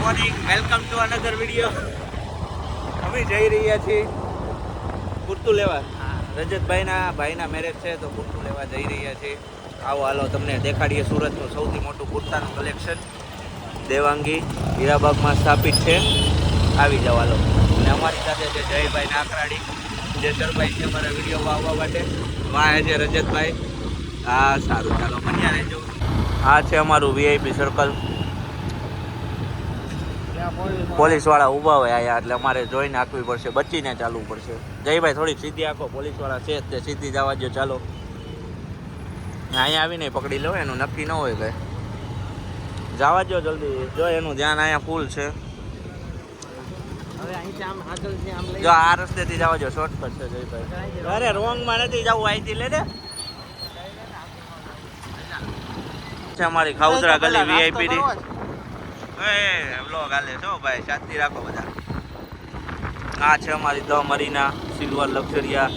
Morning, welcome to another video. અમે જઈ રહ્યા છીએ કુર્તું લેવા. રજતભાઈના મેરેજ છે તો કુર્તું લેવા જઈ રહ્યા છીએ. આવો હાલો તમને દેખાડીએ સુરતનું સૌથી મોટું કુર્તાનું કલેક્શન. દેવાંગી હીરાબાગમાં સ્થાપિત છે. આવી જાવ હાલો. અને અમારી સાથે છે જયભાઈ નાકરાડી, જે સરભાઈ છે અમારા વિડીયોમાં આવવા માટે. વાહ છે રજતભાઈ. હા સારું, ચાલો બન્યા રહેજો. આ છે અમારું વીઆઈપી સર્કલ. પોલીસ વાળા ઊભા હોય આયા એટલે અમારે જોઈને આંકવી પડશે, બચીને ચાલવું પડશે. જયભાઈ થોડીક સીધી આંખો, પોલીસ વાળા છે તે સીધી જવા દો. ચાલો અહીંયા આવીને પકડી લો, એનું નક્કી ન હોય ભાઈ. જવા દો જલ્દી. જો એનું ધ્યાન અહીંયા ફૂલ છે. જો આ રસ્તેથી જવા દો, શોર્ટકટ છે જયભાઈ. અરે રોંગમાં નથી જવું, અહીંથી લે દે. અમારી ખાઉદરા ગલી વીઆઈપી ની વ્લોગ હાલે છો ભાઈ, શાંતિ રાખો બધા. આ છે અમારી ધ મરીના સિલ્વર લક્ઝરિયા.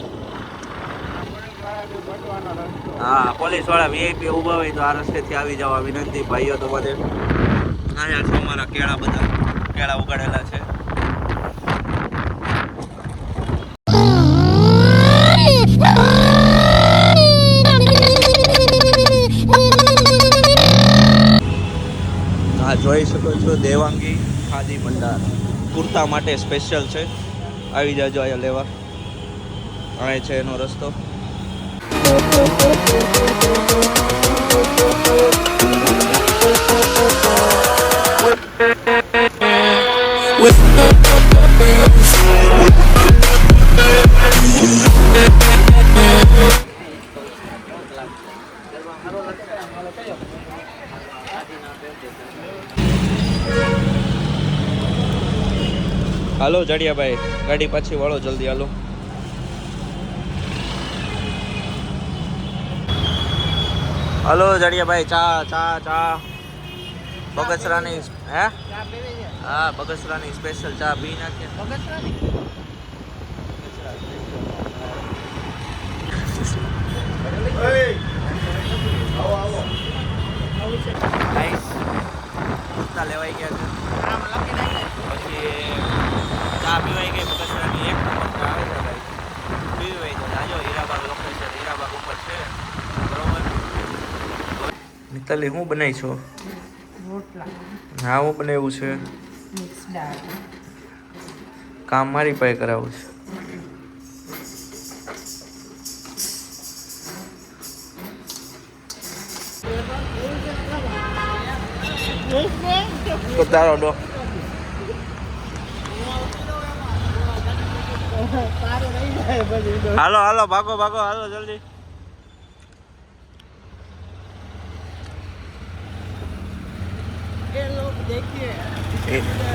હા, પોલીસ વાળા વીઆઈપી ઊભા હોય તો આ રસ્તેથી આવી જવા વિનંતી ભાઈઓ તો બધે. અહીંયા છે અમારા કેળા, બધા કેળા ઉગાડેલા છે. જોઈ શકો છો દેવાંગી ખાદી ભંડાર કુર્તા માટે સ્પેશિયલ છે. આવી જાજો અહીંયા લેવા. અહીં છે એનો રસ્તો. હાલો જડિયાભાઈ, ગાડી પાછી વાળો જલ્દી. હાલો હાલો જડિયાભાઈ. ચા બગસરાની. હે હા, બગસરાની સ્પેશિયલ ચા પી નાખીએ. કુર્તા લેવાઈ ગયા છે. પછી ચા પીવાઈ ગઈ બગસરાની. એક નંબર ચા આવે છે ભાઈ, પીવાઈ જાય. આજો હીરાબાગ લોકેશન, હીરાબાગ ઉપર છે બરોબર. મિતાલી હું બનાવી છો? હા, હું બનાવ્યું છે. કામ મારી પાસે કરાવું છે. તારો ડો હાલો હાલો, ભાગો હાલો જલ્દી.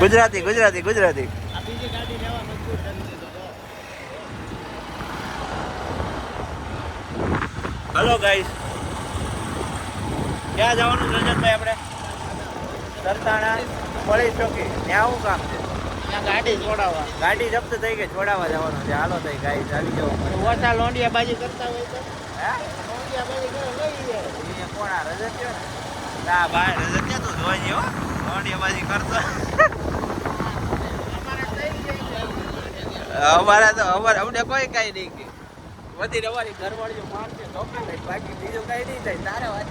ગુજરાતી. હલો ગાઈસ, ક્યાં જવાનું રજતભાઈ આપણે? સરતાણા પોલીસ ચોકી. ત્યાં શું કામ છે? ગાડી જપ્ત થઈ ગઈ, છોડાવવા જવાનું છે. હાલો થઈ ગાઈસ, આવી જાઓ. ઓછા લોંડિયા બાજી કરતા હોય તો કોણ આ રજત છે? ના ભાઈ, રજત છે તું જોઈ જેવો લોંડિયા બાજી કરતો. અમને કોઈ કઈ નહીં કે બધી અમારી ઘરવાળીઓ મારશે, ધોકા લઈ, બાકી બીજું કઈ નહીં થાય. તારે વાત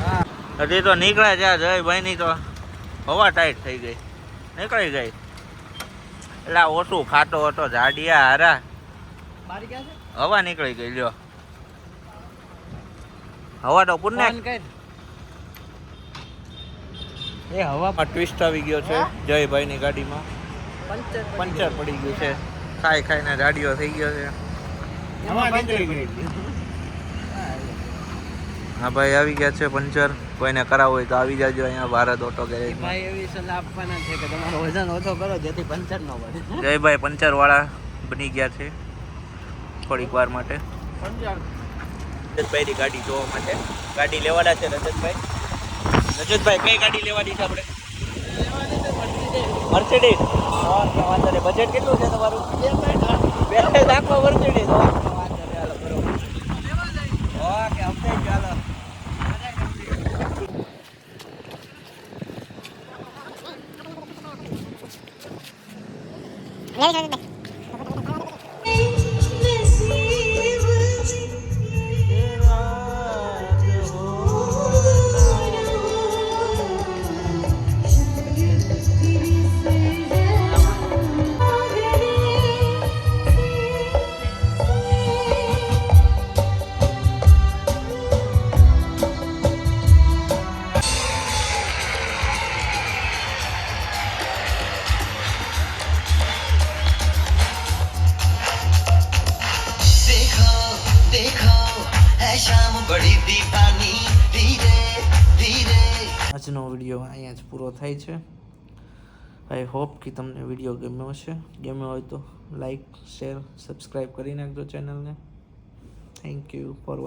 હા, હજી તો નીકળે છે જયભાઈ ની તો હવા ટાઈટ થઈ ગઈ, નીકળી ગઈ. એટલે ઓછું ખાતો હતો ઝાડિયા હારા, હવા નીકળી ગઈ. લ્યો હવા તો પૂર્ણ એ હવામાં ટ્વિસ્ટ આવી ગયો છે જયભાઈ ની ગાડીમાં. પંચર પડી ગયું છે. ખાઈને ગાડીઓ થઈ ગયો છે. હા ભાઈ, આવી ગયા છે પંચર. કોઈને કરાવવું હોય તો આવી જાજો અહીંયા ભારત ઓટો ગેરેજ. ભાઈ એવી સલાહ આપવાના છે કે તમારો વજન ઓછો કરો જેથી પંચર ન પડે. જયભાઈ પંચર વાળા બની ગયા છે થોડીક વાર માટે. રજતભાઈની ગાડી જોવા માટે ગાડી લેવાના છે. રજતભાઈ કઈ ગાડી લેવાની છે આપણે? મર્સિડીઝ. વાંધો નહીં. બજેટ કેટલું છે તમારું? 2 લાખ મર્સિડીઝ. ઓકે, અપડેટ ચાલો. देखो देखो है शाम बड़ी दीवानी धीरे धीरे આજનો વિડીયો અહીંયા જ પૂરો થાય છે. આઈ હોપ કે તમને વિડીયો ગમ્યો હશે. ગમ્યો હોય તો લાઈક શેર સબસ્ક્રાઈબ કરી નાખજો ચેનલને. Thank you for watching.